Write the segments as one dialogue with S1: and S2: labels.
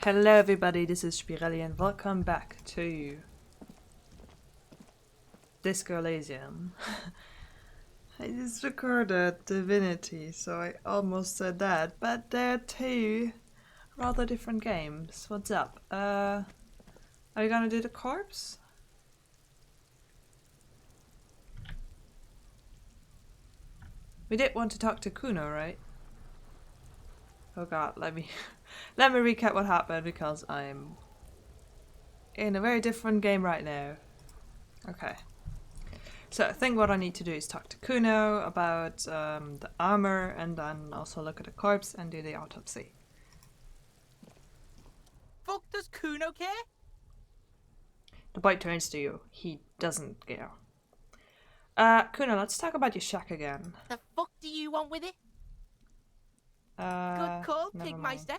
S1: Hello everybody, this is Spirelli and welcome back to Disco Elysium. I just recorded Divinity, so I almost said that, but they're two rather different games. What's up? Are you gonna do the corpse? We did want to talk to Kuno, right? Oh god, let me let me recap what happened because I'm in a very different game right now. Okay. So I think what I need to do is talk to Kuno about the armor and then also look at the corpse and do the autopsy.
S2: Fuck does Kuno care?
S1: The boy turns to you. He doesn't care. Kuno, let's talk about your shack again.
S2: The fuck do you want with it? Good call, Pigmeister.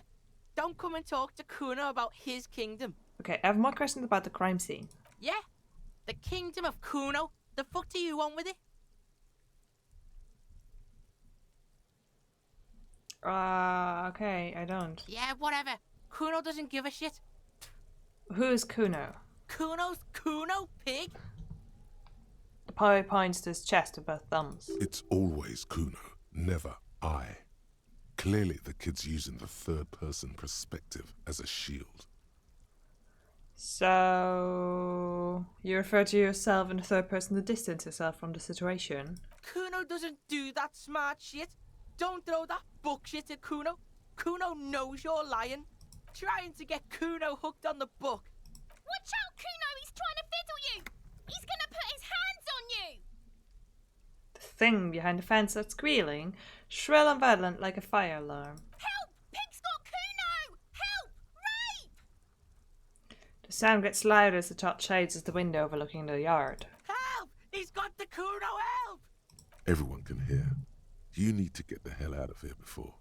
S2: Don't come and talk to Kuno about his kingdom.
S1: Okay, I have more questions about the crime scene.
S2: Yeah? The kingdom of Kuno? The fuck do you want with it?
S1: Okay, I don't.
S2: Yeah, whatever. Kuno doesn't give a shit.
S1: Who's Kuno?
S2: Kuno's Kuno, pig?
S1: The boy points to his chest with both thumbs.
S3: It's always Kuno, never I. Clearly the kid's using the third-person perspective as a shield.
S1: So you refer to yourself in the third person to distance yourself from the situation?
S2: Kuno doesn't do that smart shit. Don't throw that bullshit at Kuno. Kuno knows you're lying. Trying to get Kuno hooked on the book.
S4: Watch out, Kuno! He's trying to fiddle you! He's gonna put his hands on you!
S1: The thing behind the fence starts squealing, shrill and violent like a fire alarm.
S4: Help! Pig's got Kuno! Help! Rape!
S1: The sound gets louder as the child shades at the window overlooking the yard.
S2: Help! He's got the Kuno, help!
S3: Everyone can hear. You need to get the hell out of here before.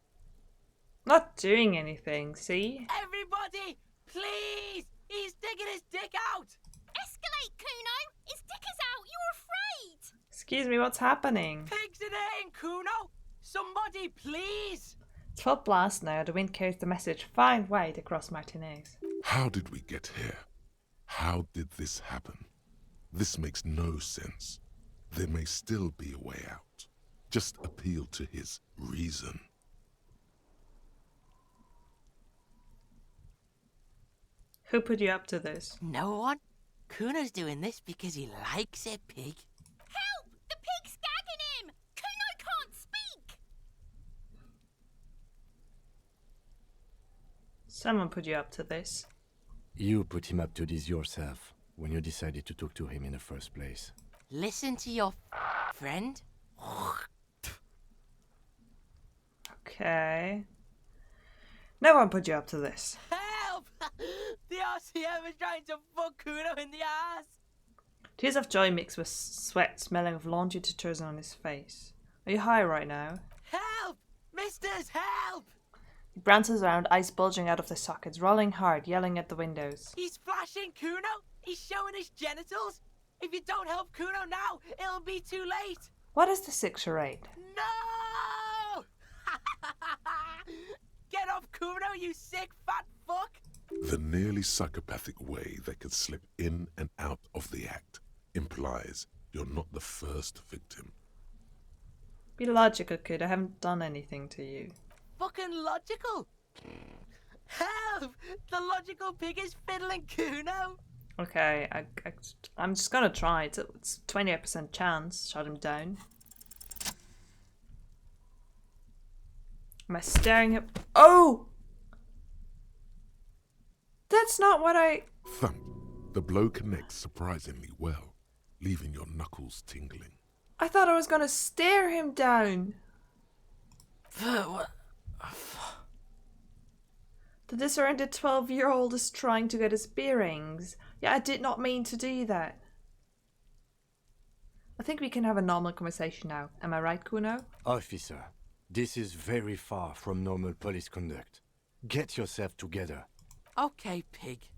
S1: Not doing anything, see?
S2: Everybody, please! He's digging his dick out!
S4: Escalate, Kuno! His dick is out! You're afraid!
S1: Excuse me, what's happening?
S2: Pigs in here, Kuno! Somebody, please!
S1: It's full blast now, the wind carries the message far and wide across Martinez.
S3: How did we get here? How did this happen? This makes no sense. There may still be a way out. Just appeal to his reason.
S1: Who put you up to this?
S2: No one. Kuno's doing this because he likes it, pig.
S4: Help! The pig's gagging him! Kuno can't speak!
S1: Someone put you up to this.
S5: You put him up to this yourself when you decided to talk to him in the first place.
S2: Listen to your friend.
S1: Okay. No one put you up to this.
S2: Help! The RCM is trying to fuck Kuno in the ass!
S1: Tears of joy mixed with sweat smelling of laundry detergent on his face. Are you high right now?
S2: Help! Misters, help!
S1: He prances around, eyes bulging out of the sockets, rolling hard, yelling at the windows.
S2: He's flashing Kuno! He's showing his genitals! If you don't help Kuno now, it'll be too late!
S1: What is the 6 or 8?
S2: No! Get off Kuno, you sick fat fuck!
S3: The nearly psychopathic way they could slip in and out of the act implies you're not the first victim.
S1: Be logical, kid. I haven't done anything to you.
S2: Fucking logical! Help! The logical pig is fiddling Kuno!
S1: Okay, I'm just gonna try. It's 28% chance. Shut him down. Am I staring at... Oh! That's not what I...
S3: Thump. The blow connects surprisingly well, leaving your knuckles tingling.
S1: I thought I was gonna stare him down.
S2: What?
S1: The disoriented 12-year-old is trying to get his bearings. Yeah, I did not mean to do that. I think we can have a normal conversation now. Am I right, Kuno?
S5: Officer, this is very far from normal police conduct. Get yourself together.
S2: Okay, pig.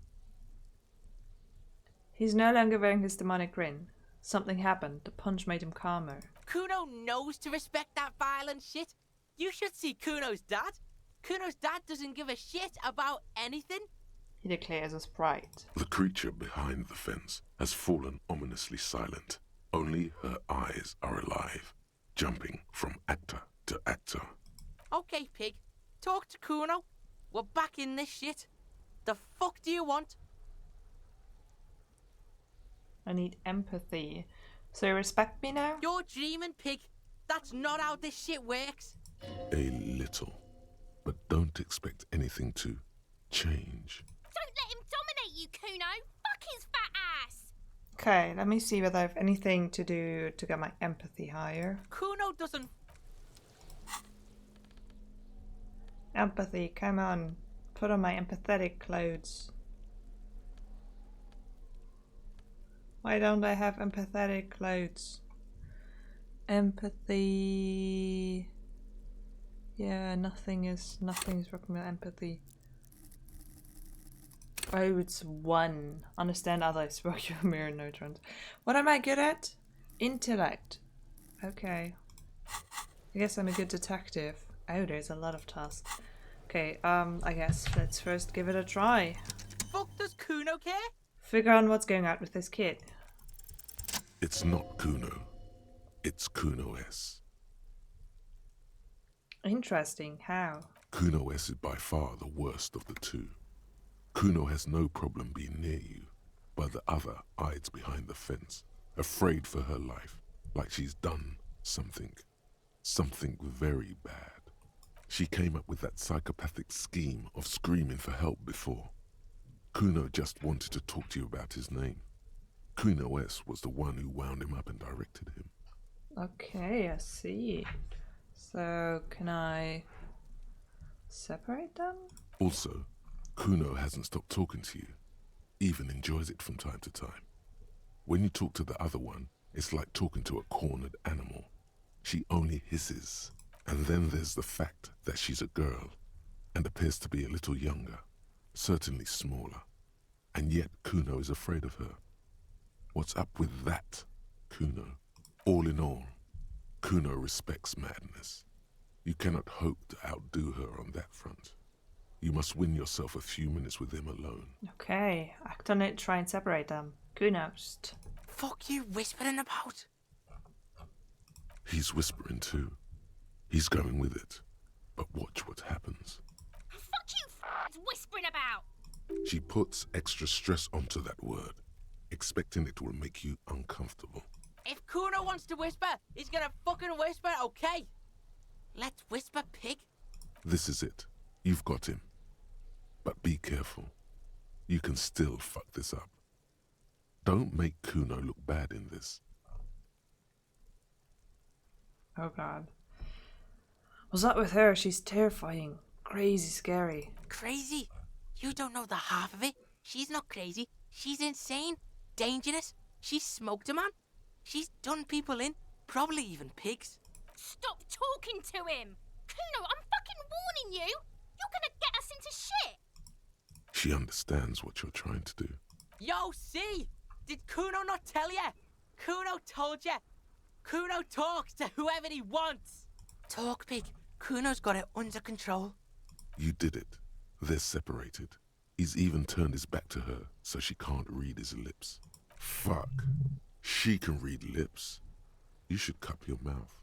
S1: He's no longer wearing his demonic grin. Something happened. The punch made him calmer.
S2: Kuno knows to respect that violent shit. You should see Kuno's dad. Kuno's dad doesn't give a shit about anything.
S1: He declares a sprite.
S3: The creature behind the fence has fallen ominously silent. Only her eyes are alive, jumping from actor to actor.
S2: Okay, pig. Talk to Kuno. We're back in this shit. The fuck do you want?
S1: I need empathy. So you respect me now?
S2: You're dreaming, pig. That's not how this shit works.
S3: A little. But don't expect anything to change.
S4: Don't let him dominate you, Kuno. Fuck his fat ass.
S1: Okay, let me see whether I have anything to do to get my empathy higher.
S2: Kuno doesn't.
S1: Empathy, come on. Put on my empathetic clothes. Why don't I have empathetic clothes? Empathy. Yeah, nothing's working with empathy. Oh, it's 1. Understand others. Work your mirror neutrons. What am I good at? Intellect. Okay. I guess I'm a good detective. Oh, there's a lot of tasks. Okay, I guess let's first give it a try.
S2: Fuck does Kuno care?
S1: Figure out what's going on with this kid.
S3: It's not Kuno. It's Kuno S.
S1: Interesting. How?
S3: Kuno S is by far the worst of the two. Kuno has no problem being near you, but the other hides behind the fence, afraid for her life, like she's done something very bad. She came up with that psychopathic scheme of screaming for help before. Kuno just wanted to talk to you about his name. Kuno S was the one who wound him up and directed him.
S1: Okay, I see. So, can I separate them?
S3: Also, Kuno hasn't stopped talking to you, even enjoys it from time to time. When you talk to the other one, it's like talking to a cornered animal. She only hisses. And then there's the fact that she's a girl and appears to be a little younger, certainly smaller. And yet Kuno is afraid of her. What's up with that, Kuno? All in all, Kuno respects madness. You cannot hope to outdo her on that front. You must win yourself a few minutes with him alone.
S1: Okay, act on it, try and separate them. Kunos.
S2: Fuck you whispering about?
S3: He's whispering too. He's going with it. But watch what happens.
S4: Fuck you whispering about.
S3: She puts extra stress onto that word, expecting it will make you uncomfortable.
S2: If Kuno wants to whisper, he's gonna fucking whisper, okay? Let's whisper, pig.
S3: This is it. You've got him. But be careful. You can still fuck this up. Don't make Kuno look bad in this.
S1: Oh god. What's up with her? She's terrifying. Crazy scary.
S2: Crazy? You don't know the half of it. She's not crazy. She's insane. Dangerous. She's smoked a man. She's done people in. Probably even pigs.
S4: Stop talking to him. Kuno, I'm fucking warning you. You're gonna get us into shit.
S3: She understands what you're trying to do.
S2: Yo, see? Did Kuno not tell ya? Kuno told ya. Kuno talks to whoever he wants. Talk, pig. Kuno's got it under control.
S3: You did it. They're separated. He's even turned his back to her so she can't read his lips. Fuck. She can read lips. You should cup your mouth.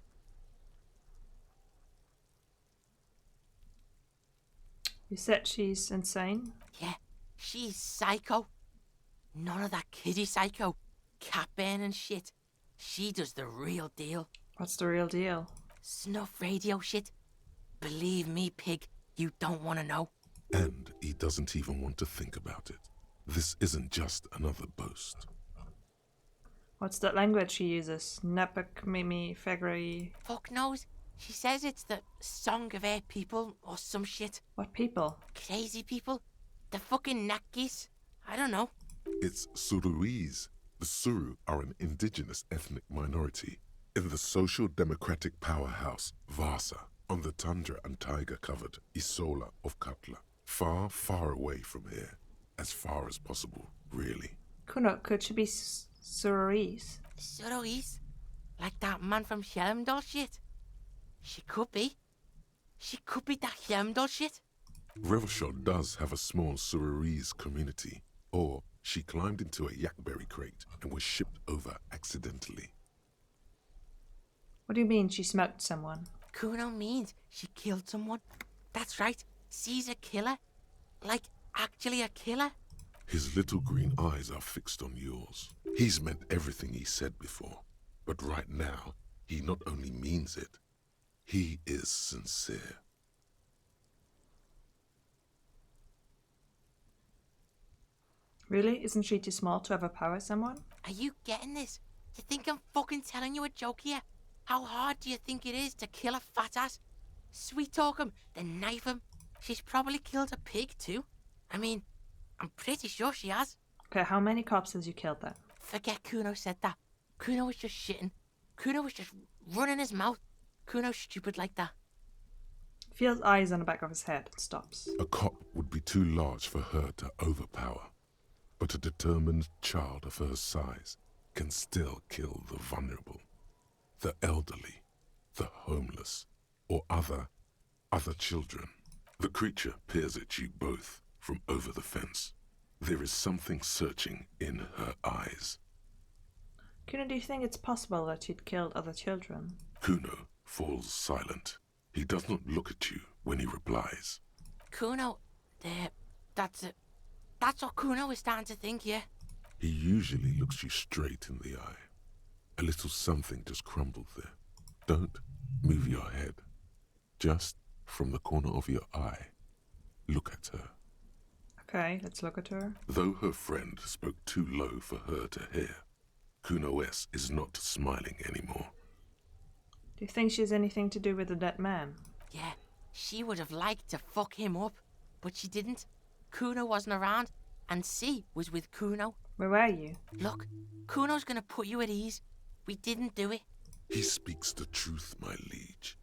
S1: You said she's insane?
S2: Yeah, she's psycho. None of that kiddie psycho. Cat burning shit. She does the real deal.
S1: What's the real deal?
S2: Snuff radio shit. Believe me, pig, you don't want to know.
S3: And he doesn't even want to think about it. This isn't just another boast.
S1: What's that language she uses? Nepek, Mimi, Fegri.
S2: Fuck knows. She says it's the song of her people or some shit.
S1: What people?
S2: Crazy people. The fucking Nakis. I don't know.
S3: It's Suruese. The Suru are an indigenous ethnic minority in the social democratic powerhouse Vasa on the tundra and tiger-covered Isola of Katla. Far, far away from here. As far as possible, really.
S1: Kuno, could she be Suruese?
S2: Surois? Like that man from Shelmdall shit? She could be. She could be that Yamdol shit.
S3: Revelshot does have a small Suarese community, or she climbed into a yakberry crate and was shipped over accidentally.
S1: What do you mean she smoked someone?
S2: Kuno means she killed someone. That's right. She's a killer. Like, actually a killer.
S3: His little green eyes are fixed on yours. He's meant everything he said before, but right now, he not only means it, he is sincere.
S1: Really? Isn't she too small to overpower someone?
S2: Are you getting this? You think I'm fucking telling you a joke here? How hard do you think it is to kill a fat ass? Sweet talk him, then knife him. She's probably killed a pig too. I mean, I'm pretty sure she has.
S1: Okay, how many cops has you killed then?
S2: Forget Kuno said that. Kuno was just shitting. Kuno was just running his mouth. Kuno's stupid like that.
S1: Feels eyes on the back of his head and stops.
S3: A cop would be too large for her to overpower, but a determined child of her size can still kill the vulnerable, the elderly, the homeless, or other children. The creature peers at you both from over the fence. There is something searching in her eyes.
S1: Kuno, do you think it's possible that she'd killed other children?
S3: Kuno falls silent. He does not look at you when he replies.
S2: Kuno, that's it. That's what Kuno is starting to think, yeah.
S3: He usually looks you straight in the eye. A little something just crumbled there. Don't move your head. Just from the corner of your eye, look at her.
S1: Okay, let's look at her.
S3: Though her friend spoke too low for her to hear, Kuno S is not smiling anymore.
S1: Do you think she has anything to do with the dead man?
S2: Yeah, she would have liked to fuck him up, but she didn't. Kuno wasn't around, and C was with Kuno.
S1: Where were you?
S2: Look, Kuno's gonna put you at ease. We didn't do it.
S3: He speaks the truth, my liege.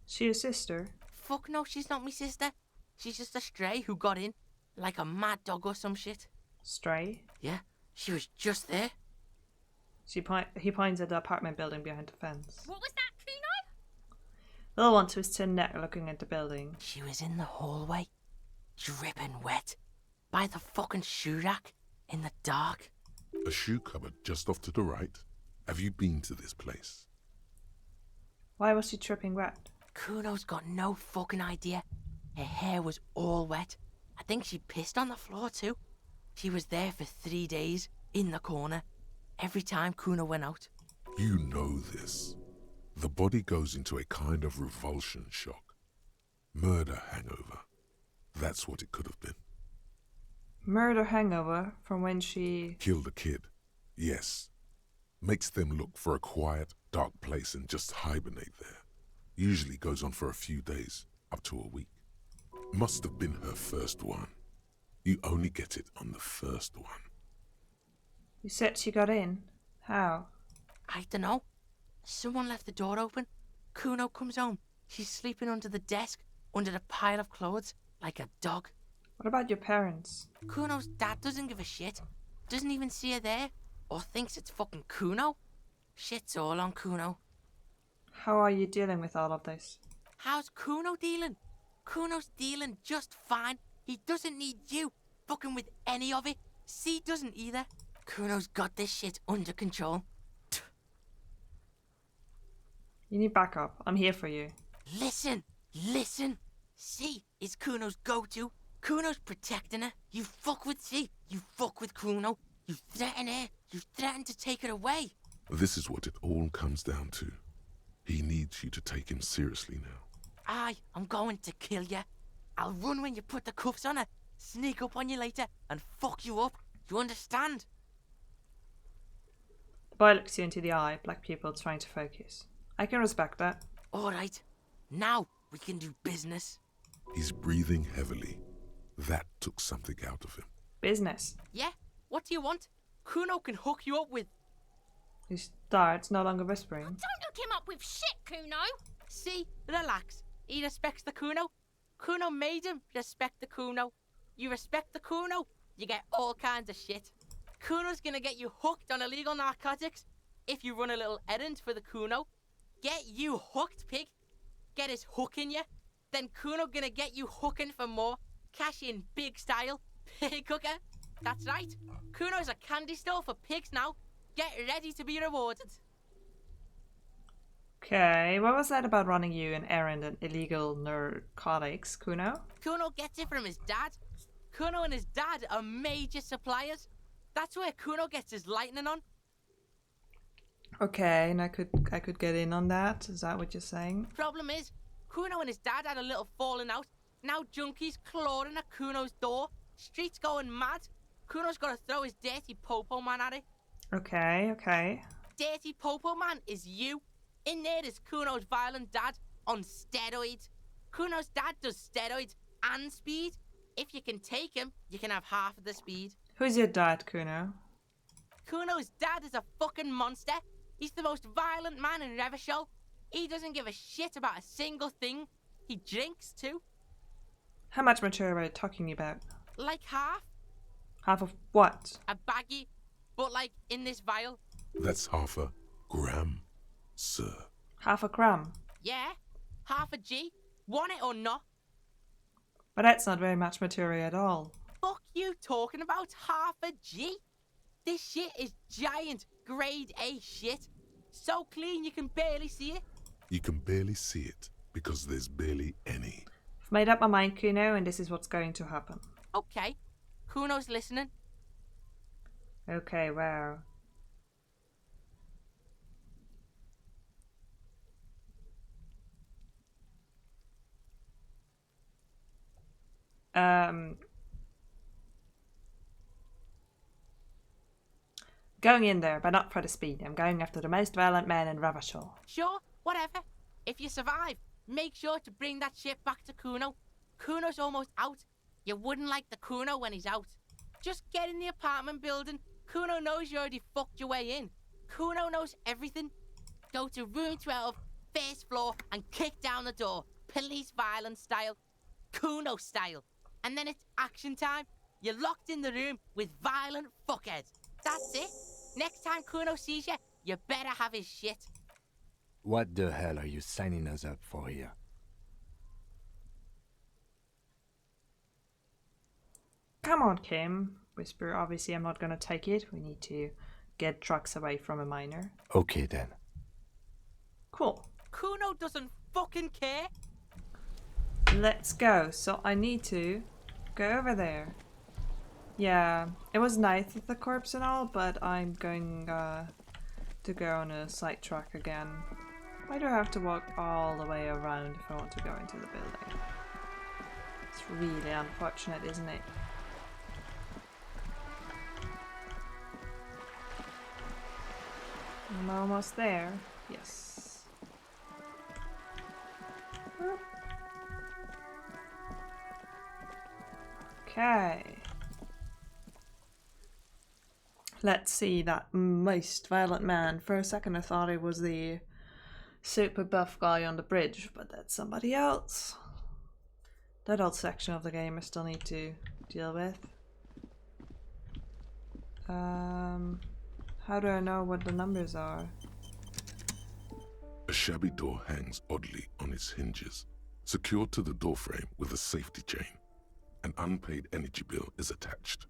S1: She your sister?
S2: Fuck no, she's not my sister. She's just a stray who got in, like a mad dog or some shit.
S1: Stray?
S2: Yeah, she was just there.
S1: He points at the apartment building behind the fence.
S4: What was that, Kuno?
S1: The little one twists her neck looking at the building.
S2: She was in the hallway, dripping wet, by the fucking shoe rack, in the dark.
S3: A shoe cupboard just off to the right. Have you been to this place?
S1: Why was she tripping wet?
S2: Kuno's got no fucking idea. Her hair was all wet. I think she pissed on the floor too. She was there for 3 days, in the corner, every time Kuno went out.
S3: You know this. The body goes into a kind of revulsion shock. Murder hangover. That's what it could have been.
S1: Murder hangover from when she...
S3: Killed a kid. Yes. Makes them look for a quiet, dark place and just hibernate there. Usually goes on for a few days, up to a week. Must have been her first one. You only get it on the first one.
S1: You said she got in. How?
S2: I dunno. Someone left the door open. Kuno comes home. She's sleeping under the desk, under the pile of clothes, like a dog.
S1: What about your parents?
S2: Kuno's dad doesn't give a shit. Doesn't even see her there. Or thinks it's fucking Kuno. Shit's all on Kuno.
S1: How are you dealing with all of this?
S2: How's Kuno dealing? Kuno's dealing just fine. He doesn't need you fucking with any of it. C doesn't either. Kuno's got this shit under control.
S1: You need backup. I'm here for you.
S2: Listen. C is Kuno's go-to. Kuno's protecting her. You fuck with C. You fuck with Kuno. You threaten her. You threaten to take her away.
S3: This is what it all comes down to. He needs you to take him seriously now.
S2: I'm going to kill you. I'll run when you put the cuffs on her, sneak up on you later, and fuck you up. You understand?
S1: The boy looks you into the eye, black pupils trying to focus. I can respect that.
S2: Alright, now we can do business.
S3: He's breathing heavily. That took something out of him.
S1: Business.
S2: Yeah? What do you want? Kuno can hook you up with...
S1: He starts, no longer whispering.
S4: Don't hook him up with shit, Kuno.
S2: See, relax. He respects the Kuno. Kuno made him respect the Kuno. You respect the Kuno, you get all kinds of shit. Kuno's gonna get you hooked on illegal narcotics if you run a little errand for the Kuno. Get you hooked, pig. get his hook in you. Then Kuno gonna get you hooking for more. Cash in big style. Pig hooker. That's right. Kuno's a candy store for pigs now. Get ready to be rewarded.
S1: Okay, what was that about running you an errand and illegal narcotics, Kuno?
S2: Kuno gets it from his dad. Kuno and his dad are major suppliers. That's where Kuno gets his lightning on.
S1: Okay, and I could get in on that. Is that what you're saying?
S2: Problem is, Kuno and his dad had a little falling out. Now junkies clawing at Kuno's door. Streets going mad. Kuno's got to throw his dirty popo man at it.
S1: Okay, okay.
S2: Dirty popo man is you. In there is Kuno's violent dad on steroids. Kuno's dad does steroids and speed. If you can take him, you can have half of the speed.
S1: Who's your dad, Kuno?
S2: Kuno's dad is a fucking monster. He's the most violent man in Revachol. He doesn't give a shit about a single thing. He drinks too.
S1: How much material are you talking about?
S2: Like half.
S1: Half of what?
S2: A baggie. But like in this vial.
S3: That's half a gram, sir.
S1: Half a gram?
S2: Yeah. Half a G. Want it or not?
S1: But that's not very much material at all.
S2: Fuck you talking about half a G? This shit is giant grade A shit. So clean you can barely see it.
S3: You can barely see it because there's barely any.
S1: I've made up my mind, Kuno, and this is what's going to happen.
S2: Okay. Kuno's listening.
S1: Okay, wow. Going in there, but not for the speed. I'm going after the most violent man in Ravachol.
S2: Sure, whatever. If you survive, make sure to bring that shit back to Kuno. Kuno's almost out. You wouldn't like the Kuno when he's out. Just get in the apartment building. Kuno knows you already fucked your way in. Kuno knows everything. Go to room 12, first floor, and kick down the door. Police violence style. Kuno style. And then it's action time. You're locked in the room with violent fuckheads. That's it. Next time Kuno sees you, you better have his shit.
S5: What the hell are you signing us up for here?
S1: Come on, Kim. Whisper, obviously I'm not gonna take it. We need to get drugs away from a minor.
S5: Okay then.
S1: Cool.
S2: Kuno doesn't fucking care.
S1: Let's go. So I need to go over there. Yeah, it was nice with the corpse and all, but I'm going to go on a sidetrack again. Why do I have to walk all the way around if I want to go into the building? It's really unfortunate, isn't it? I'm almost there. Yes. Okay. Let's see that most violent man. For a second I thought it was the super buff guy on the bridge, but that's somebody else. That old section of the game I still need to deal with. How do I know what the numbers are?
S3: A shabby door hangs oddly on its hinges, secured to the doorframe with a safety chain. An unpaid energy bill is attached,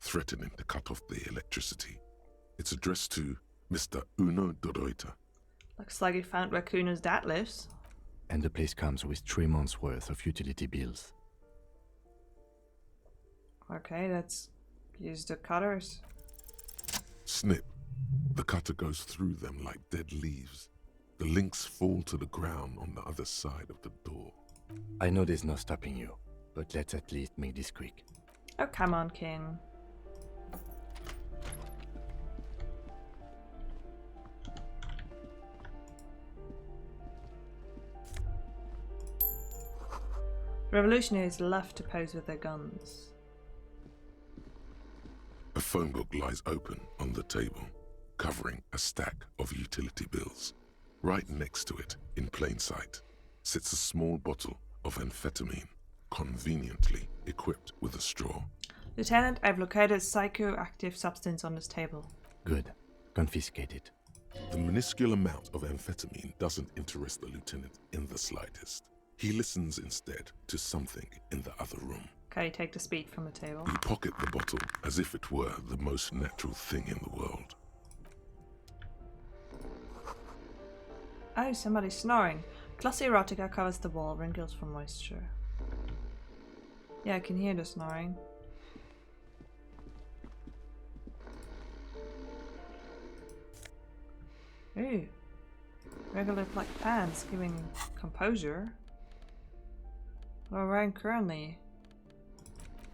S3: threatening to cut off the electricity. It's addressed to Mr. Uno Doroita.
S1: Looks like he found where Kuno's dad lives.
S5: And the place comes with 3 months' worth of utility bills.
S1: Okay, let's use the cutters.
S3: Snip. The cutter goes through them like dead leaves. The links fall to the ground on the other side of the door.
S5: I know there's no stopping you, but let's at least make this quick.
S1: Oh, come on, King. Revolutionaries love to pose with their guns.
S3: A phone book lies open on the table, covering a stack of utility bills. Right next to it, in plain sight, sits a small bottle of amphetamine, conveniently equipped with a straw.
S1: Lieutenant, I've located a psychoactive substance on this table.
S5: Good. Confiscate it.
S3: The minuscule amount of amphetamine doesn't interest the lieutenant in the slightest. He listens instead to something in the other room.
S1: Okay, take the speed from the table.
S3: You pocket the bottle as if it were the most natural thing in the world.
S1: Oh, somebody's snoring. Glossy erotica covers the wall, wrinkles from moisture. Yeah, I can hear the snoring. Ooh. Regular black pants, giving composure. What am I wearing currently?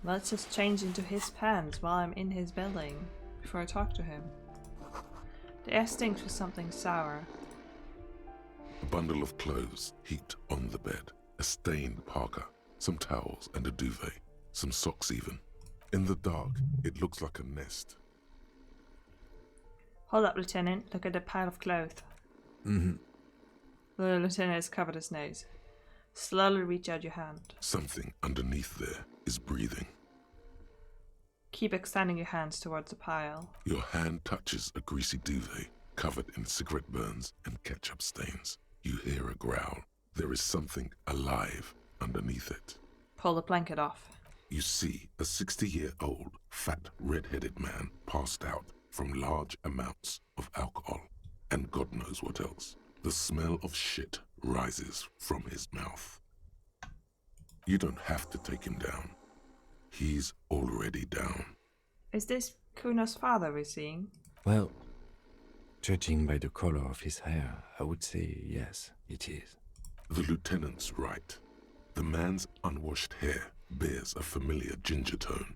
S1: Let's just change into his pants while I'm in his building, before I talk to him. The air stinks with something sour.
S3: A bundle of clothes heaped on the bed, a stained parka, some towels and a duvet, some socks even. In the dark, it looks like a nest.
S1: Hold up, Lieutenant. Look at the pile of clothes.
S5: Mm-hmm.
S1: The lieutenant has covered his nose. Slowly reach out your hand.
S3: Something underneath there is breathing.
S1: Keep extending your hands towards the pile.
S3: Your hand touches a greasy duvet covered in cigarette burns and ketchup stains. You hear a growl. There is something alive underneath it.
S1: Pull the blanket off.
S3: You see a 60-year-old, fat, red-headed man passed out from large amounts of alcohol, and God knows what else. The smell of shit rises from his mouth. You don't have to take him down. He's already down.
S1: Is this Kuno's father we're seeing?
S5: Well, judging by the color of his hair, I would say yes, it is.
S3: The lieutenant's right. The man's unwashed hair bears a familiar ginger tone.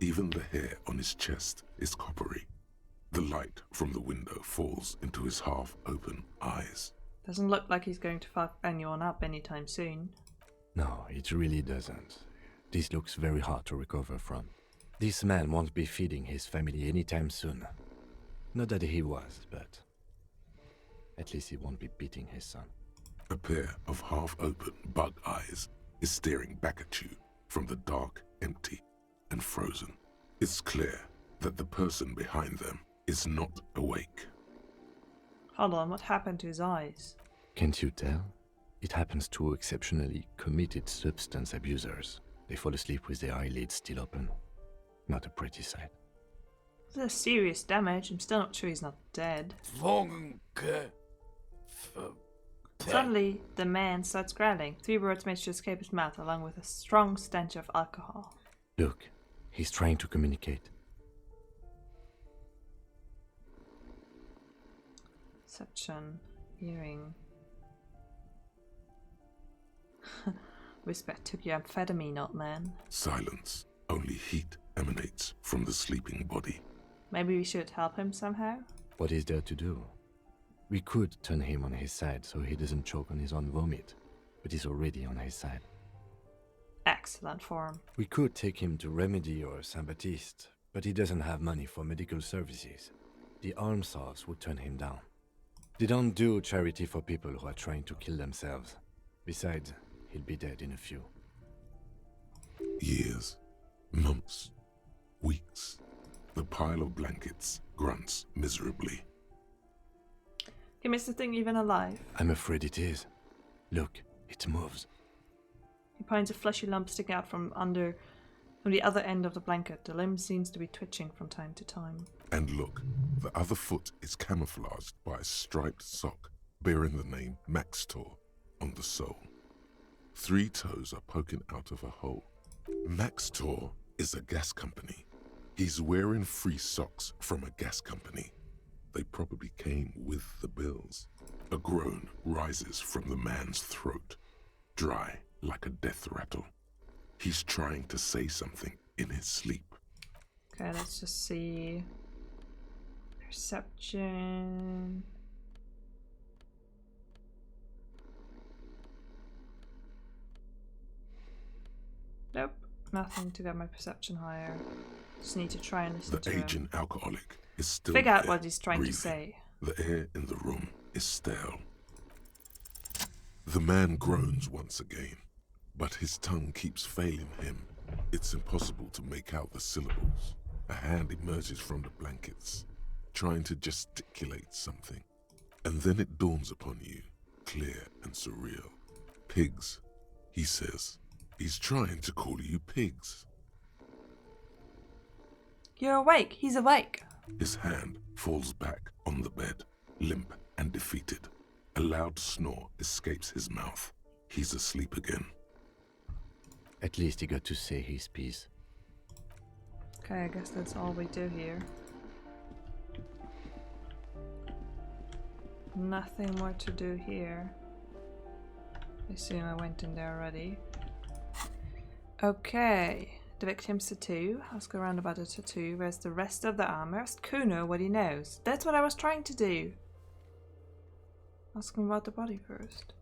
S3: Even the hair on his chest is coppery. The light from the window falls into his half-open eyes.
S1: Doesn't look like he's going to fuck anyone up anytime soon.
S5: No, it really doesn't. This looks very hard to recover from. This man won't be feeding his family anytime soon. Not that he was, but at least he won't be beating his son.
S3: A pair of half-open bug eyes is staring back at you from the dark, empty, and frozen. It's clear that the person behind them is not awake.
S1: Hold on, what happened to his eyes?
S5: Can't you tell? It happens to exceptionally committed substance abusers. They fall asleep with their eyelids still open. Not a pretty sight.
S1: This is serious damage. I'm still not sure he's not dead. Suddenly, the man starts growling. 3 words manage to escape his mouth, along with a strong stench of alcohol.
S5: Look, he's trying to communicate.
S1: Perception, hearing. Whisper, took your amphetamine, old man.
S3: Silence. Only heat emanates from the sleeping body.
S1: Maybe we should help him somehow?
S5: What is there to do? We could turn him on his side so he doesn't choke on his own vomit, but he's already on his side.
S1: Excellent form.
S5: We could take him to Remedy or Saint-Baptiste, but he doesn't have money for medical services. The almshouse would turn him down. They don't do charity for people who are trying to kill themselves. Besides, he'll be dead in a few.
S3: Years, months, weeks. The pile of blankets grunts miserably.
S1: He missed the thing even alive.
S5: I'm afraid it is. Look, it moves.
S1: He points a fleshy lump sticking out from the other end of the blanket. The limb seems to be twitching from time to time.
S3: And look, the other foot is camouflaged by a striped sock bearing the name Maxtor on the sole. 3 toes are poking out of a hole. Maxtor is a gas company. He's wearing free socks from a gas company. They probably came with the bills. A groan rises from the man's throat, dry like a death rattle. He's trying to say something in his sleep.
S1: Okay, let's just see. Perception. Nope, nothing to get my perception higher. Just need to try and listen to
S3: The
S1: him.
S3: aging alcoholic is still
S1: Figure out
S3: there,
S1: what he's trying
S3: breathing.
S1: to say.
S3: The air in the room is stale. The man groans once again, but his tongue keeps failing him. It's impossible to make out the syllables. A hand emerges from the blankets, trying to gesticulate something. And then it dawns upon you, clear and surreal. Pigs, he says. He's trying to call you pigs.
S1: You're awake. He's awake.
S3: His hand falls back on the bed, limp and defeated. A loud snore escapes his mouth. He's asleep again.
S5: At least he got to say his piece.
S1: Okay, I guess that's all we do here. Nothing more to do here. I assume I went in there already. Okay. The victim's tattoo. Ask around about the tattoo. Where's the rest of the armor? Ask Kuno what he knows. That's what I was trying to do. Ask him about the body first.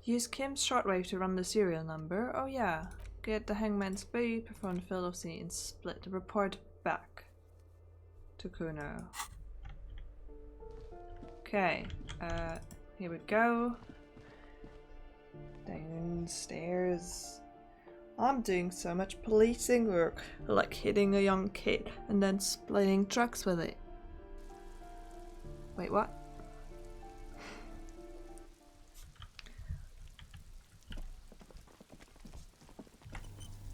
S1: Use Kim's shortwave to run the serial number. Oh yeah. Get the hangman's boot, perform the field of scene, and split. Report back to Kuno. Okay, here we go. Downstairs. I'm doing so much policing work, like hitting a young kid and then splitting trucks with it. Wait, what?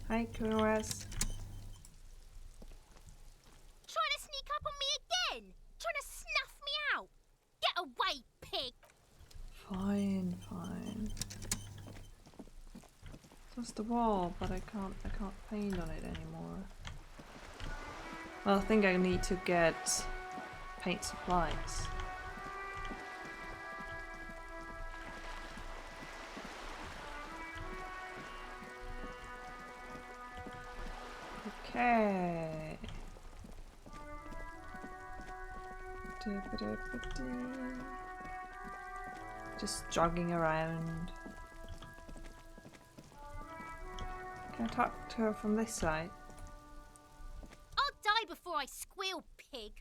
S1: Hi, Kunoas.
S4: Trying to sneak up on me again? Trying to snuff me out? Get away, pig!
S1: Fine, fine. Just the wall, but I can't paint on it anymore. Well, I think I need to get paint supplies. Okay. Just jogging around. Can I talk to her from this side?
S4: I'll die before I squeal, pig!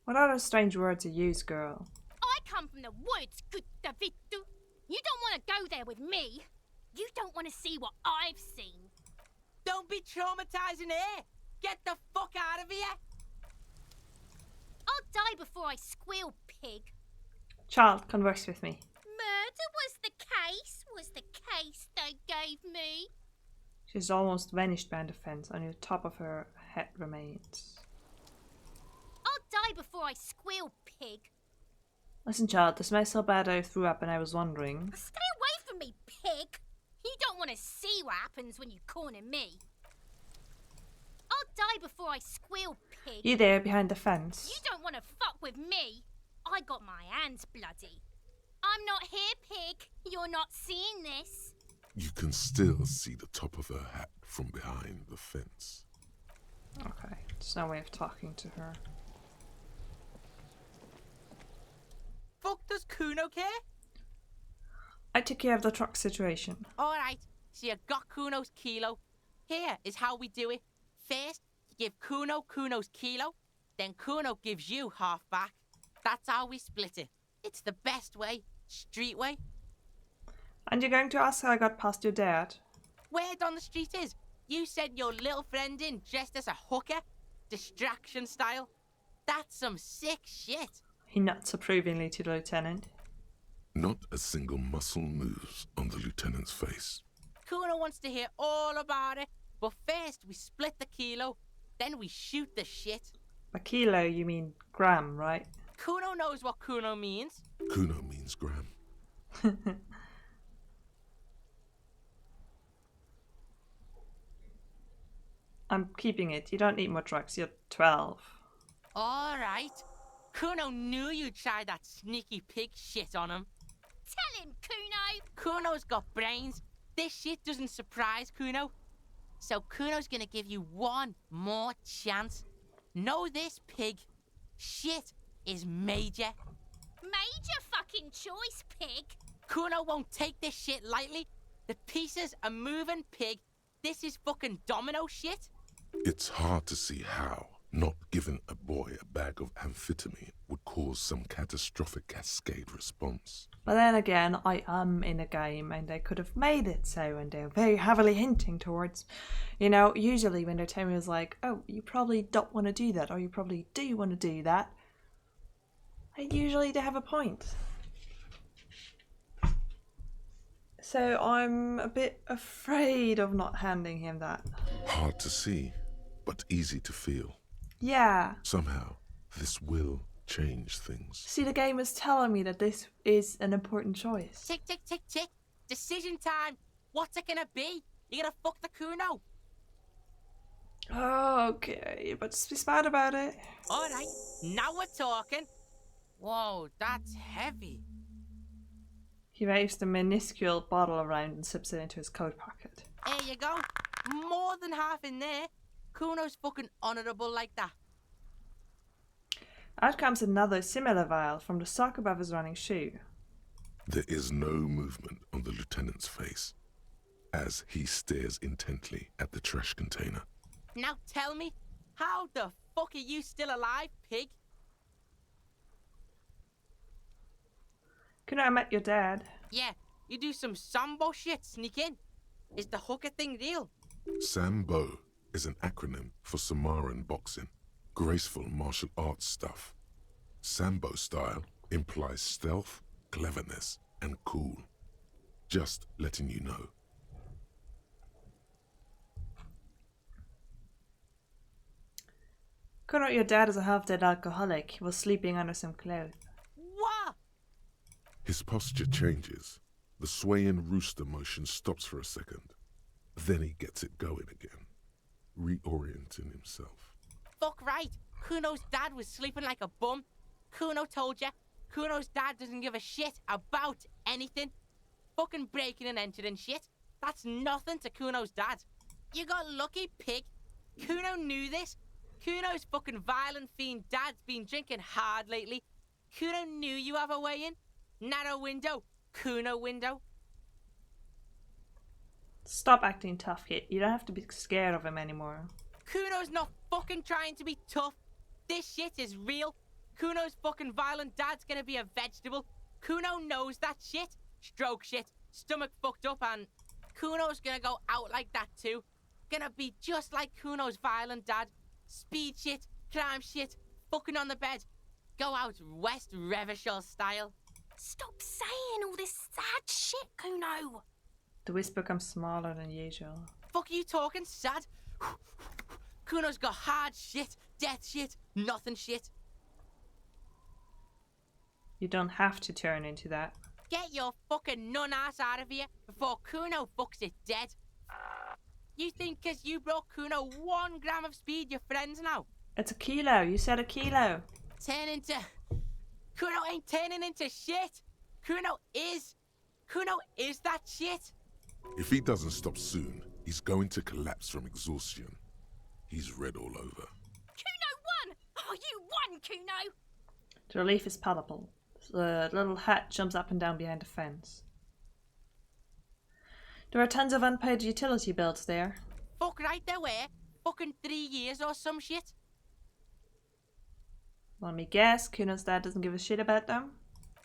S1: What other strange words you use, girl?
S4: I come from the woods, good Davidu. You don't want to go there with me. You don't want to see what I've seen.
S2: Don't be traumatizing her. Get the fuck out of here.
S4: I'll die before I squeal, pig.
S1: Child, converse with me.
S4: Murder was the case they gave me.
S1: She's almost vanished behind the fence. Only the top of her head remains.
S4: I'll die before I squeal, pig.
S1: Listen, child, this smells so bad I threw up and I was wondering.
S4: Stay away from me, pig. You don't want to see what happens when you corner me. I'll die before I squeal, pig.
S1: You there behind the fence?
S4: You don't want to fuck with me. I got my hands bloody. I'm not here, pig. You're not seeing this.
S3: You can still see the top of her hat from behind the fence.
S1: Okay, there's no way of talking to her.
S2: Fuck does Kuno care?
S1: I took care of the truck situation.
S2: Alright, so you got Kuno's kilo. Here is how we do it. First, you give Kuno Kuno's kilo, then Kuno gives you half back. That's how we split it. It's the best way, street way.
S1: And you're going to ask how I got past your dad?
S2: Word on the street is, you sent your little friend in dressed as a hooker, distraction style. That's some sick shit.
S1: He nods approvingly to the lieutenant.
S3: Not a single muscle moves on the lieutenant's face.
S2: Kuno wants to hear all about it, but first we split the kilo, then we shoot the shit.
S1: By kilo, you mean gram, right?
S2: Kuno knows what Kuno means.
S3: Kuno means gram.
S1: I'm keeping it. You don't need more drugs. You're 12.
S2: Alright. Kuno knew you'd try that sneaky pig shit on him.
S4: Tell him, Kuno.
S2: Kuno's got brains. This shit doesn't surprise Kuno. So Kuno's gonna give you one more chance. Know this, pig. Shit is major.
S4: Major fucking choice, pig.
S2: Kuno won't take this shit lightly. The pieces are moving, pig. This is fucking domino shit.
S3: It's hard to see how, Not giving a boy a bag of amphetamine would cause some catastrophic cascade response.
S1: But then again, I am in a game and they could have made it so, and they're very heavily hinting towards, usually when they're telling us like, oh, you probably don't want to do that, or you probably do want to do that, and usually they have a point. So I'm a bit afraid of not handing him that.
S3: Hard to see, but easy to feel.
S1: Yeah.
S3: Somehow, this will change things.
S1: See, the game is telling me that this is an important choice.
S2: Tick, tick, tick, tick. Decision time. What's it gonna be? You gonna fuck the Kuno?
S1: Okay, but just be smart about it.
S2: Alright, now we're talking. Whoa, that's heavy.
S1: He waves the minuscule bottle around and slips it into his coat pocket.
S2: There you go. More than half in there. Kuno's fucking honourable like that.
S1: Out comes another similar vial from the sock above his running shoe.
S3: There is no movement on the lieutenant's face as he stares intently at the trash container.
S2: Now tell me, how the fuck are you still alive, pig?
S1: Kuno, I met your dad.
S2: Yeah, you do some Sambo shit, sneak in. Is the hooker thing real?
S3: Sambo is an acronym for Samoan boxing, graceful martial arts stuff. Sambo style implies stealth, cleverness, and cool. Just letting you know.
S1: Kuno, your dad is a half-dead alcoholic. He was sleeping under some clothes.
S2: What?
S3: His posture changes. The swaying rooster motion stops for a second. Then he gets it going again, reorienting himself.
S2: Fuck right. Kuno's dad was sleeping like a bum. Kuno told ya. Kuno's dad doesn't give a shit about anything. Fucking breaking and entering shit. That's nothing to Kuno's dad. You got lucky, pig. Kuno knew this. Kuno's fucking violent fiend dad's been drinking hard lately. Kuno knew you have a way in. Narrow window. Kuno window.
S1: Stop acting tough, kid. You don't have to be scared of him anymore.
S2: Kuno's not fucking trying to be tough. This shit is real. Kuno's fucking violent dad's gonna be a vegetable. Kuno knows that shit. Stroke shit. Stomach fucked up, and Kuno's gonna go out like that too. Gonna be just like Kuno's violent dad. Speed shit, crime shit, fucking on the bed. Go out West Revachol style.
S4: Stop saying all this sad shit, Kuno.
S1: The whisper comes smaller than usual.
S2: Fuck are you talking, sad? Kuno's got hard shit, death shit, nothing shit.
S1: You don't have to turn into that.
S2: Get your fucking nun ass out of here before Kuno fucks it dead. You think 'cause you brought Kuno 1 gram of speed, you're friends now?
S1: It's a kilo. You said a kilo.
S2: Turn into... Kuno ain't turning into shit. Kuno is that shit.
S3: If he doesn't stop soon, he's going to collapse from exhaustion. He's red all over.
S4: Kuno won! Oh, you won, Kuno!
S1: The relief is palpable. The little hat jumps up and down behind the fence. There are tons of unpaid utility bills there.
S2: Fuck right there were. Fucking 3 years or some shit.
S1: Let me guess, Kuno's dad doesn't give a shit about them?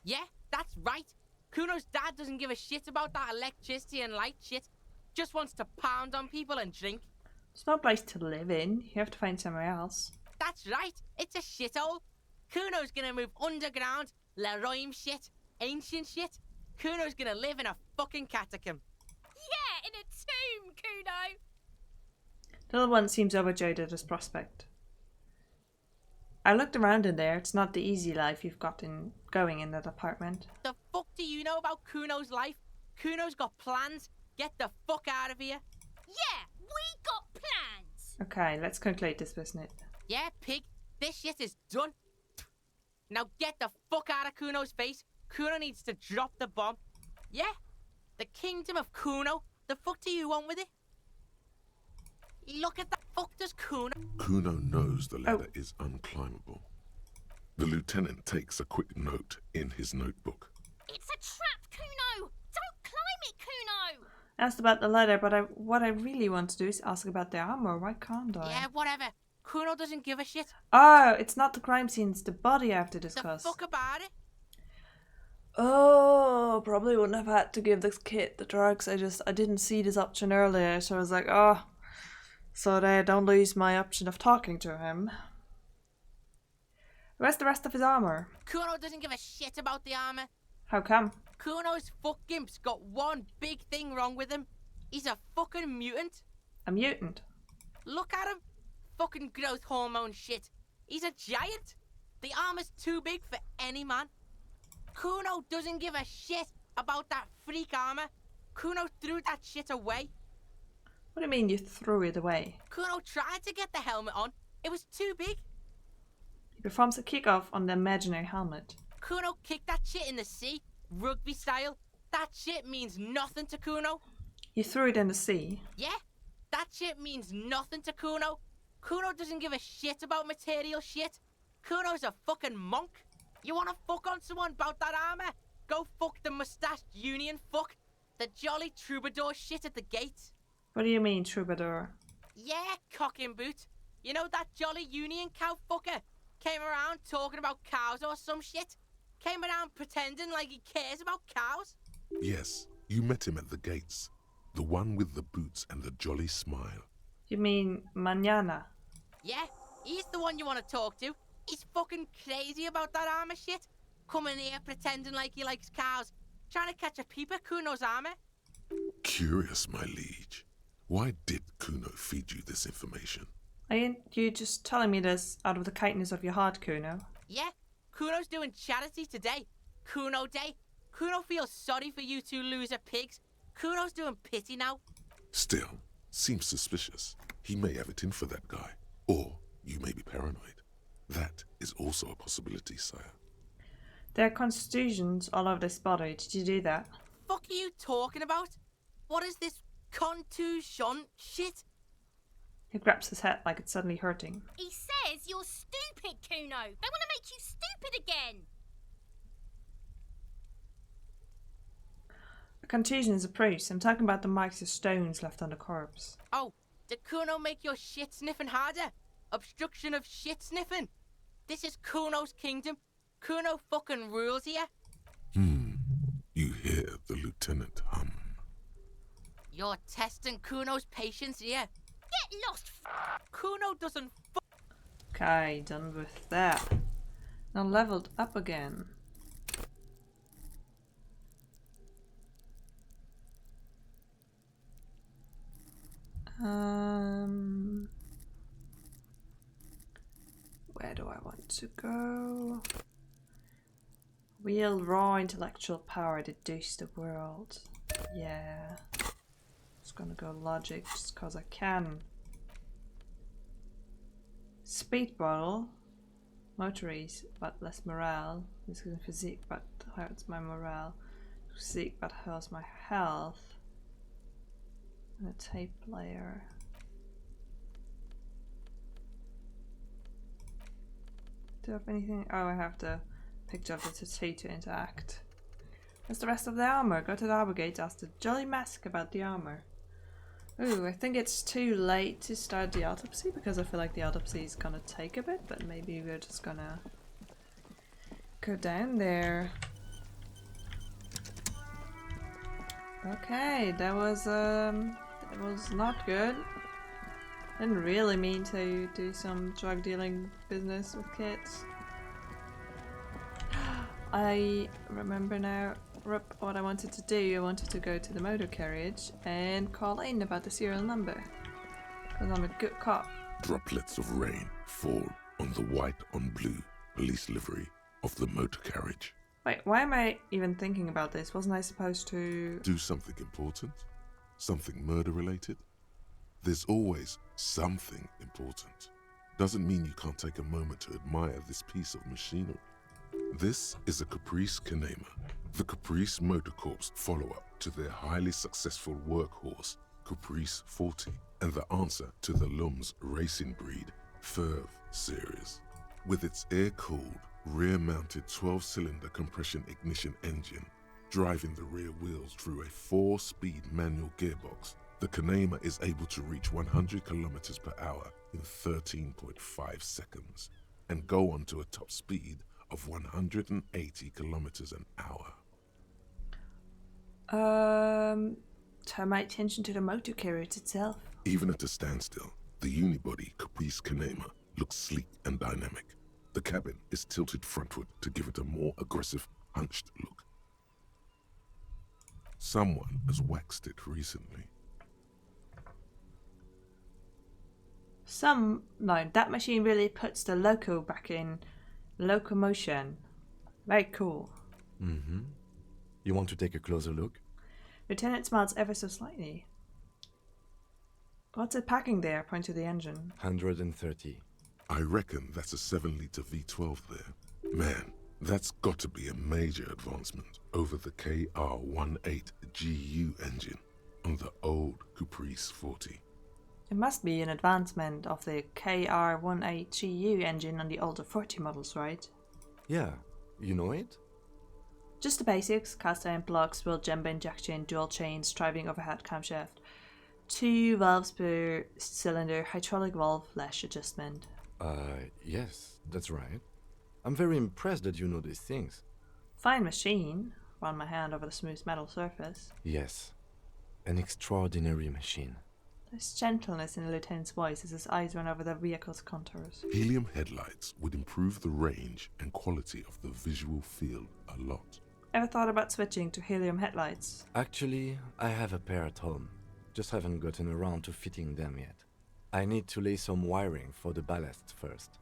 S2: Yeah, that's right. Kuno's dad doesn't give a shit about that electricity and light shit. Just wants to pound on people and drink.
S1: It's no place to live in. You have to find somewhere else.
S2: That's right. It's a shithole. Kuno's gonna move underground. Leroy shit. Ancient shit. Kuno's gonna live in a fucking catacomb.
S4: Yeah, in a tomb, Kuno!
S1: The little one seems overjoyed at this prospect. I looked around in there. It's not the easy life you've got going in that apartment.
S2: The fuck do you know about Kuno's life? Kuno's got plans. Get the fuck out of here.
S4: Yeah, we got plans!
S1: Okay, let's conclude this business.
S2: Yeah, pig. This shit is done. Now get the fuck out of Kuno's face. Kuno needs to drop the bomb. Yeah, the kingdom of Kuno. The fuck do you want with it? Look at the fuck does Kuno...
S3: Kuno knows the ladder is unclimbable. The lieutenant takes a quick note in his notebook.
S4: It's a trap, Kuno! Don't climb it, Kuno!
S1: I asked about the ladder, but what I really want to do is ask about the armor. Why can't I?
S2: Yeah, whatever. Kuno doesn't give a shit.
S1: Oh, it's not the crime scene, it's the body I have to discuss.
S2: The fuck about it?
S1: Oh, probably wouldn't have had to give this kid the drugs. I didn't see this option earlier, so I was like, oh, so that I don't lose my option of talking to him. Where's the rest of his armor?
S2: Kuno doesn't give a shit about the armor.
S1: How come?
S2: Kuno's fuckgimp's got one big thing wrong with him. He's a fucking mutant.
S1: A mutant?
S2: Look at him. Fucking growth hormone shit. He's a giant. The armor's too big for any man. Kuno doesn't give a shit about that freak armor. Kuno threw that shit away.
S1: What do you mean you threw it away?
S2: Kuno tried to get the helmet on. It was too big.
S1: He performs a kickoff on the imaginary helmet.
S2: Kuno kicked that shit in the sea, rugby style. That shit means nothing to Kuno.
S1: You threw it in the sea?
S2: Yeah, that shit means nothing to Kuno. Kuno doesn't give a shit about material shit. Kuno's a fucking monk. You wanna fuck on someone about that armor? Go fuck the mustached union fuck. The jolly troubadour shit at the gate.
S1: What do you mean, troubadour?
S2: Yeah, cock in boot. You know that jolly union cow fucker? Came around talking about cows or some shit? Came around pretending like he cares about cows?
S3: Yes, you met him at the gates. The one with the boots and the jolly smile.
S1: You mean Manana?
S2: Yeah, he's the one you want to talk to. He's fucking crazy about that armor shit. Coming here pretending like he likes cows. Trying to catch a peep at Kuno's armor.
S3: Curious, my liege. Why did Kuno feed you this information?
S1: Ain't you just telling me this out of the kindness of your heart, Kuno?
S2: Yeah, Kuno's doing charity today. Kuno Day. Kuno feels sorry for you two loser pigs. Kuno's doing pity now.
S3: Still, seems suspicious. He may have it in for that guy. Or you may be paranoid. That is also a possibility, sire.
S1: There are constitutions all over this body. Did you do that?
S2: Fuck are you talking about? What is this contusion shit?
S1: He grabs his head like it's suddenly hurting.
S4: He says you're stupid, Kuno. They want to make you stupid again.
S1: A contusion is a bruise. I'm talking about the marks of stones left on the corpse.
S2: Oh, did Kuno make your shit sniffing harder? Obstruction of shit sniffing? This is Kuno's kingdom. Kuno fucking rules here.
S3: You hear the lieutenant hum.
S2: You're testing Kuno's patience here.
S4: Get lost,
S2: Kuno doesn't
S1: Okay, done with that. Now leveled up again. Where do I want to go? Real raw intellectual power to douche the world. Yeah. Just gonna go logic just cause I can. Speed bottle. Motories, but less morale. This is physique, but hurts my morale. Physique, but hurts my health. And a tape player. Do I have anything? Oh, I have the picture of the tattoo to interact. Where's the rest of the armor? Go to the arbor gate, ask the jolly mask about the armor. Ooh, I think it's too late to start the autopsy because I feel like the autopsy is gonna take a bit, but maybe we're just gonna go down there. Okay, that was not good. Didn't really mean to do some drug dealing business with kids. I remember now what I wanted to do. I wanted to go to the motor carriage and call in about the serial number. Because I'm a good cop.
S3: Droplets of rain fall on the white on blue police livery of the motor carriage.
S1: Wait, why am I even thinking about this? Wasn't I supposed to...
S3: Do something important? Something murder related? There's always something important. Doesn't mean you can't take a moment to admire this piece of machinery. This is a Caprice Canema, the Caprice Motor Corps follow-up to their highly successful workhorse, Caprice 40, and the answer to the Lum's racing breed, Ferv series. With its air-cooled, rear-mounted 12-cylinder compression ignition engine, driving the rear wheels through a 4-speed manual gearbox, The Kanema is able to reach 100 kilometers per hour in 13.5 seconds and go on to a top speed of 180 kilometers an hour.
S1: Turn my attention to the motor carriage itself.
S3: Even at a standstill, the unibody Caprice Kanema looks sleek and dynamic. The cabin is tilted frontward to give it a more aggressive, hunched look. Someone has waxed it recently.
S1: No, that machine really puts the loco back in locomotion. Very cool.
S5: Mm-hmm. You want to take a closer look?
S1: Lieutenant smiles ever so slightly. What's it packing there? Point to the engine.
S5: 130.
S3: I reckon that's a 7-liter V12 there. Man, that's got to be a major advancement over the KR-18GU engine on the old Caprice 40.
S1: It must be an advancement of the KR-18GU engine on the older 40 models, right?
S5: Yeah, you know it?
S1: Just the basics: cast iron blocks, wheel jumbo injection, dual chains, driving overhead camshaft, 2 valves per cylinder, hydraulic valve flash adjustment.
S5: Yes, that's right. I'm very impressed that you know these things.
S1: Fine machine. Run my hand over the smooth metal surface.
S5: Yes, an extraordinary machine.
S1: There's gentleness in the lieutenant's voice as his eyes run over the vehicle's contours.
S3: Helium headlights would improve the range and quality of the visual field a lot.
S1: Ever thought about switching to helium headlights?
S5: Actually, I have a pair at home. Just haven't gotten around to fitting them yet. I need to lay some wiring for the ballast first.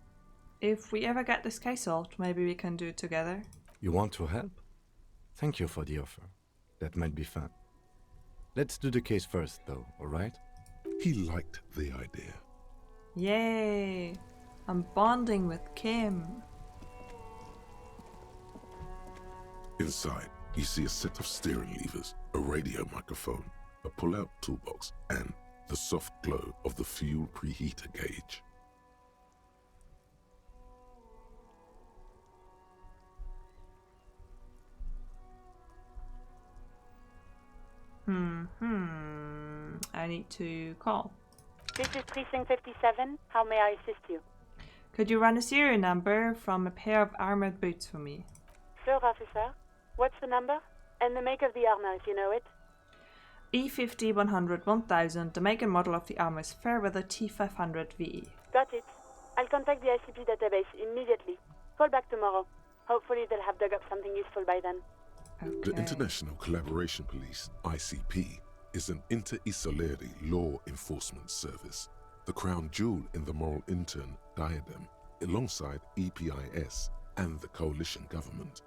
S1: If we ever get this case solved, maybe we can do it together.
S5: You want to help? Thank you for the offer. That might be fun. Let's do the case first, though, alright?
S3: He liked the idea.
S1: Yay! I'm bonding with Kim.
S3: Inside, you see a set of steering levers, a radio microphone, a pull-out toolbox, and the soft glow of the fuel preheater gauge.
S1: I need to call.
S6: This is Precinct 57. How may I assist you?
S1: Could you run a serial number from a pair of armored boots for me?
S6: Sure, officer. What's the number? And the make of the armor, if you know it.
S1: E50 100 1000, the make and model of the armor is Fairweather T500 VE.
S6: Got it. I'll contact the ICP database immediately. Call back tomorrow. Hopefully they'll have dug up something useful by then.
S1: Okay.
S3: The International Collaboration Police, ICP, is an inter-Isoleri law enforcement service, the crown jewel in the moral intern diadem, alongside EPIS and the coalition government.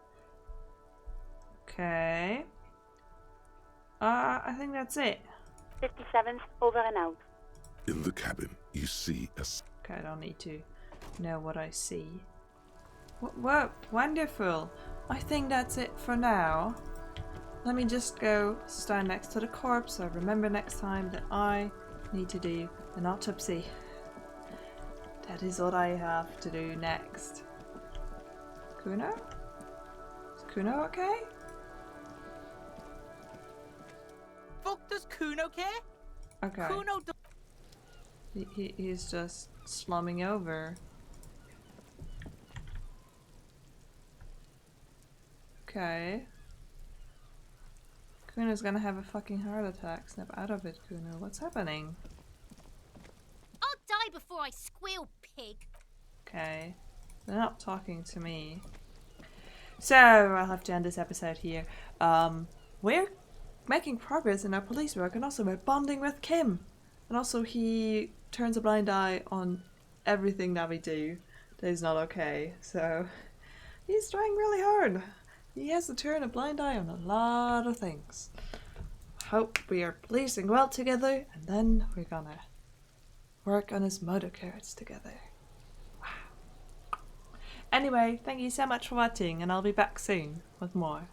S1: Okay. I think that's it.
S6: 57's over and out.
S3: In the cabin, you see a
S1: Okay, I don't need to know what I see. What? Wonderful. I think that's it for now. Let me just go stand next to the corpse so I remember next time that I need to do an autopsy. That is what I have to do next. Kuno? Is Kuno okay?
S2: Fuck does Kuno care?
S1: Okay.
S2: Kuno
S1: He's just slumming over. Okay. Kuno's gonna have a fucking heart attack. Snap out of it, Kuno. What's happening?
S4: I'll die before I squeal, pig.
S1: Okay. They're not talking to me. So, I'll have to end this episode here. We're making progress in our police work, and also we're bonding with Kim. And also he turns a blind eye on everything that we do that is not okay. So, he's trying really hard. He has to turn a blind eye on a lot of things. Hope we are policing well together, and then we're gonna work on his motor carriage together. Wow. Anyway, thank you so much for watching, and I'll be back soon with more.